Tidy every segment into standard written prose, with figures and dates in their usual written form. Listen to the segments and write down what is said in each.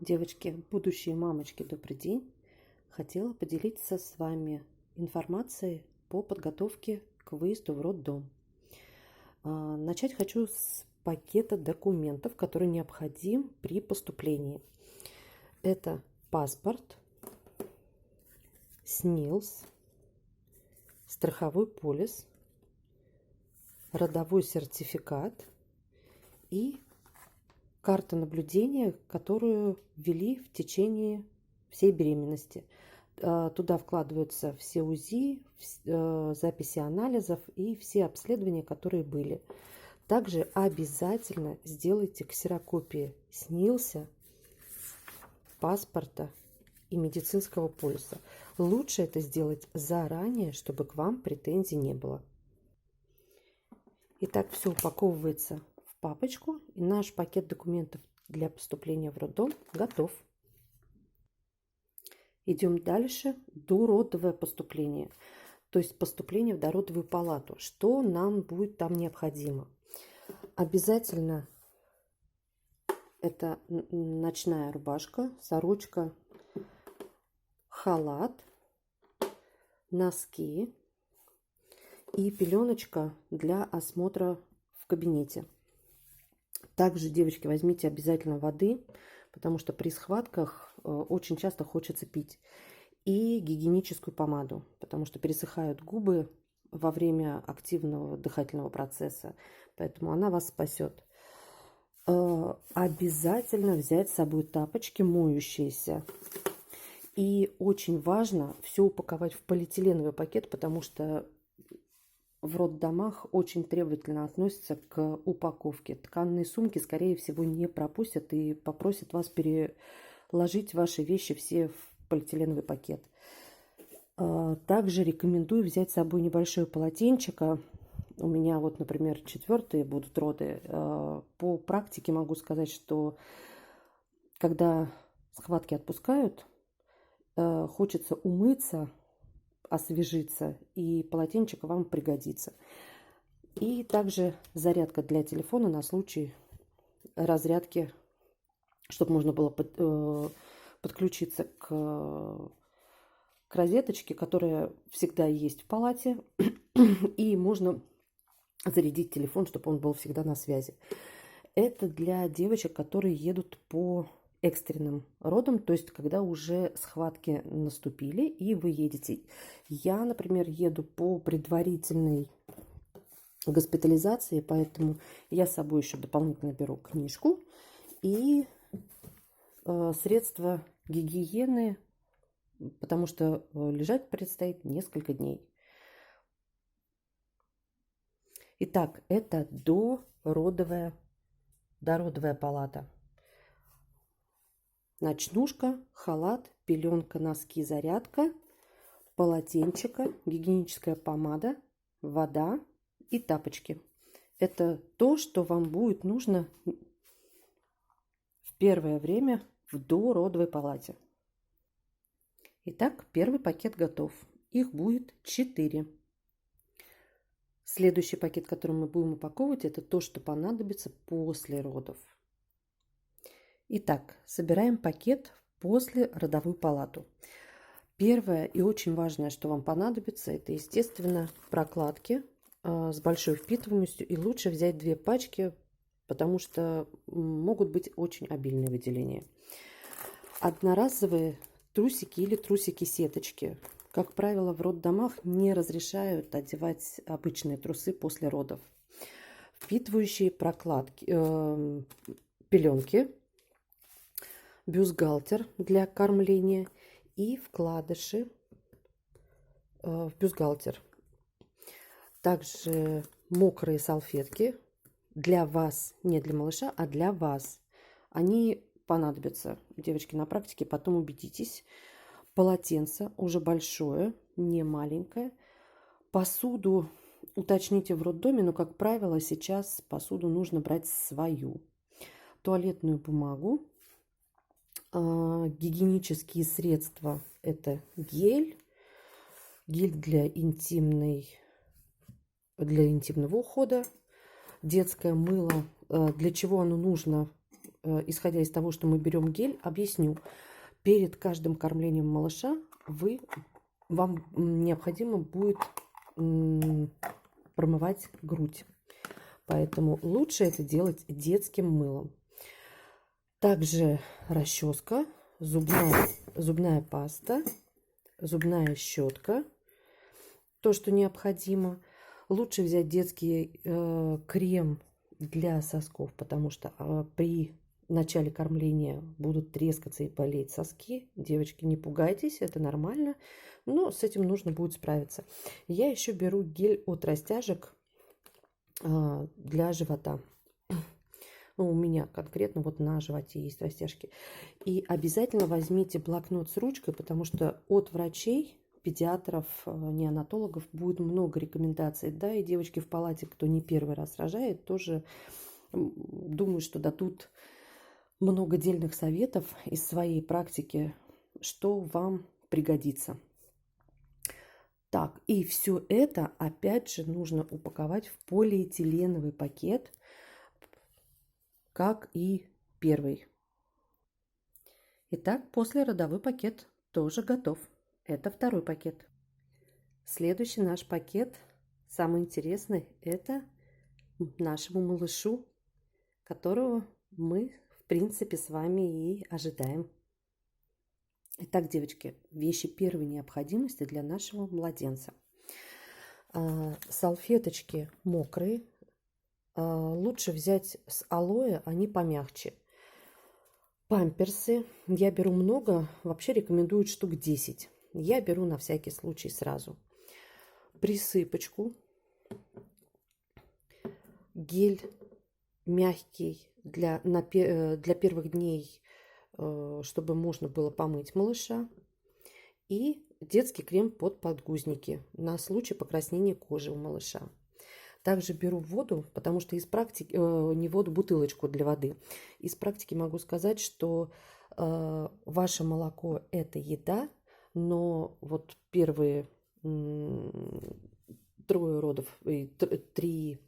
Девочки, будущие мамочки, добрый день! Хотела поделиться с вами информацией по подготовке к выезду в роддом. Начать хочу с пакета документов, который необходим при поступлении. Это паспорт, СНИЛС, страховой полис, родовой сертификат и карта наблюдения, которую ввели в течение всей беременности. Туда вкладываются все УЗИ, записи анализов и все обследования, которые были. Также обязательно сделайте ксерокопии СНИЛСа, паспорта и медицинского полиса. Лучше это сделать заранее, чтобы к вам претензий не было. Итак, все упаковывается в папочку, и наш пакет документов для поступления в роддом готов. Идем дальше. Дородовое поступление, то есть поступление в дородовую палату. Что нам будет там необходимо? Обязательно это ночная рубашка, сорочка, халат, носки и пеленочка для осмотра в кабинете. Также, девочки, возьмите обязательно воды, потому что при схватках очень часто хочется пить. И гигиеническую помаду, потому что пересыхают губы во время активного дыхательного процесса. Поэтому она вас спасет. Обязательно взять с собой тапочки моющиеся. И очень важно все упаковать в полиэтиленовый пакет, потому что в роддомах очень требовательно относятся к упаковке. Тканные сумки, скорее всего, не пропустят и попросят вас переложить ваши вещи все в полиэтиленовый пакет. Также рекомендую взять с собой небольшое полотенчико. У меня вот, например, 4-е будут роды. По практике могу сказать, что когда схватки отпускают, хочется умыться, освежиться, и полотенчик вам пригодится. И также зарядка для телефона на случай разрядки, чтобы можно было подключиться к розеточке, которая всегда есть в палате, и можно зарядить телефон, чтобы он был всегда на связи. Это для девочек, которые едут по экстренным родам, то есть когда уже схватки наступили и вы едете. Я, например, еду по предварительной госпитализации, поэтому я с собой еще дополнительно беру книжку и средства гигиены, потому что лежать предстоит несколько дней. Итак, это дородовая палата. Ночнушка, халат, пеленка, носки, зарядка, полотенчика, гигиеническая помада, вода и тапочки. Это то, что вам будет нужно в первое время в дородовой палате. Итак, первый пакет готов. Их будет 4. Следующий пакет, который мы будем упаковывать, это то, что понадобится после родов. Итак, собираем пакет после родовую палату. Первое и очень важное, что вам понадобится, это, естественно, прокладки с большой впитываемостью. И лучше взять 2 пачки, потому что могут быть очень обильные выделения. Одноразовые трусики или трусики-сеточки. Как правило, в роддомах не разрешают одевать обычные трусы после родов. Впитывающие прокладки, пеленки, бюстгальтер для кормления и вкладыши в бюстгальтер. Также мокрые салфетки для вас, не для малыша, а для вас. Они понадобятся, девочки, на практике, потом убедитесь. Полотенце уже большое, не маленькое. Посуду уточните в роддоме, но, как правило, сейчас посуду нужно брать свою. Туалетную бумагу. Гигиенические средства – это гель для интимного ухода, детское мыло. Для чего оно нужно? исходя из того, что мы берем гель, объясню. Перед каждым кормлением малыша вам необходимо будет промывать грудь. Поэтому лучше это делать детским мылом. Также расческа, зубная паста, зубная щетка. То, что необходимо. Лучше взять детский крем для сосков, потому что при начале кормления будут трескаться и болеть соски. Девочки, не пугайтесь, это нормально, но с этим нужно будет справиться. Я еще беру гель от растяжек для живота. Ну, у меня конкретно вот на животе есть растяжки. И обязательно возьмите блокнот с ручкой, потому что от врачей, педиатров, неонатологов будет много рекомендаций. Да, и девочки в палате, кто не первый раз рожает, тоже думаю, что дадут много дельных советов из своей практики, что вам пригодится. Так, и все это, опять же, нужно упаковать в полиэтиленовый пакет, как и первый. Итак, послеродовой пакет тоже готов. Это второй пакет. Следующий наш пакет, самый интересный, это нашему малышу, которого мы, в принципе, с вами и ожидаем. Итак, девочки, вещи первой необходимости для нашего младенца. Салфеточки мокрые. Лучше взять с алоэ, они помягче. Памперсы. Я беру много, вообще рекомендуют штук 10. Я беру на всякий случай сразу. Присыпочку. Гель мягкий для первых дней, чтобы можно было помыть малыша. И детский крем под подгузники на случай покраснения кожи у малыша. Также беру воду, потому что из практики, не воду, бутылочку для воды. Из практики могу сказать, что ваше молоко – это еда, но вот первые 3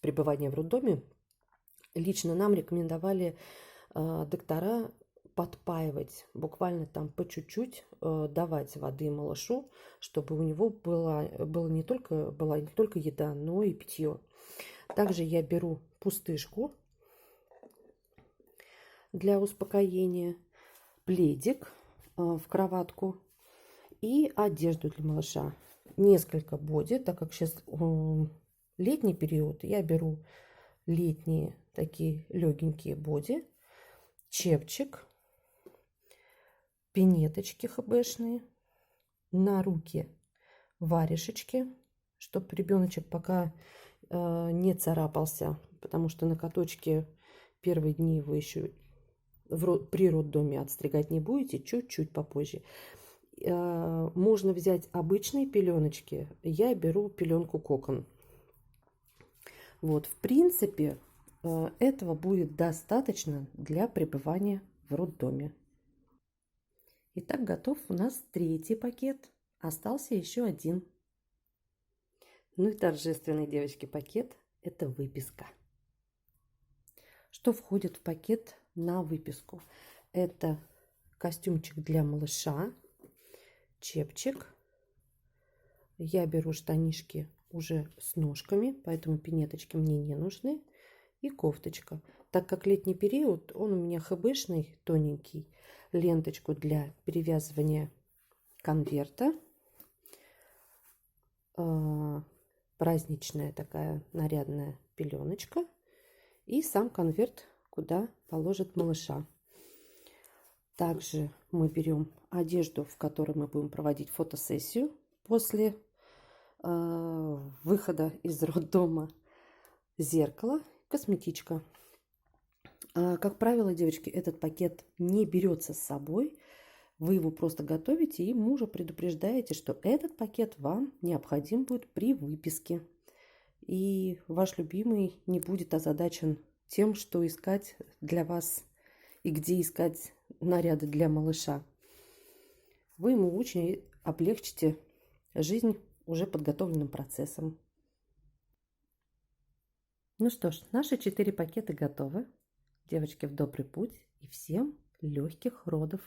пребывания в роддоме лично нам рекомендовали доктора подпаивать, буквально там по чуть-чуть давать воды малышу, чтобы у него была не только еда, но и питье. Также я беру пустышку для успокоения, пледик в кроватку и одежду для малыша. Несколько боди, так как сейчас летний период, я беру летние такие легенькие боди, чепчик, пинеточки хбшные, на руки варежечки, чтобы ребеночек пока не царапался, потому что на каточке первые дни вы еще при роддоме отстригать не будете, чуть-чуть попозже. Можно взять обычные пеленочки, я беру пеленку Кокон. Вот, в принципе, этого будет достаточно для пребывания в роддоме. Итак, готов у нас 3-й пакет. Остался еще 1. Ну и торжественный, девочки, пакет – это выписка. Что входит в пакет на выписку? Это костюмчик для малыша, чепчик. Я беру штанишки уже с ножками, поэтому пинеточки мне не нужны. И кофточка. Так как летний период, он у меня хбшный, тоненький. Ленточку для перевязывания конверта. Праздничная такая нарядная пеленочка. И сам конверт, куда положит малыша. Также мы берем одежду, в которой мы будем проводить фотосессию после выхода из роддома. Зеркало, косметичка. Как правило, девочки, этот пакет не берется с собой. Вы его просто готовите и мужа предупреждаете, что этот пакет вам необходим будет при выписке. И ваш любимый не будет озадачен тем, что искать для вас и где искать наряды для малыша. Вы ему очень облегчите жизнь уже подготовленным процессом. Ну что ж, наши 4 пакета готовы. Девочки, в добрый путь и всем легких родов!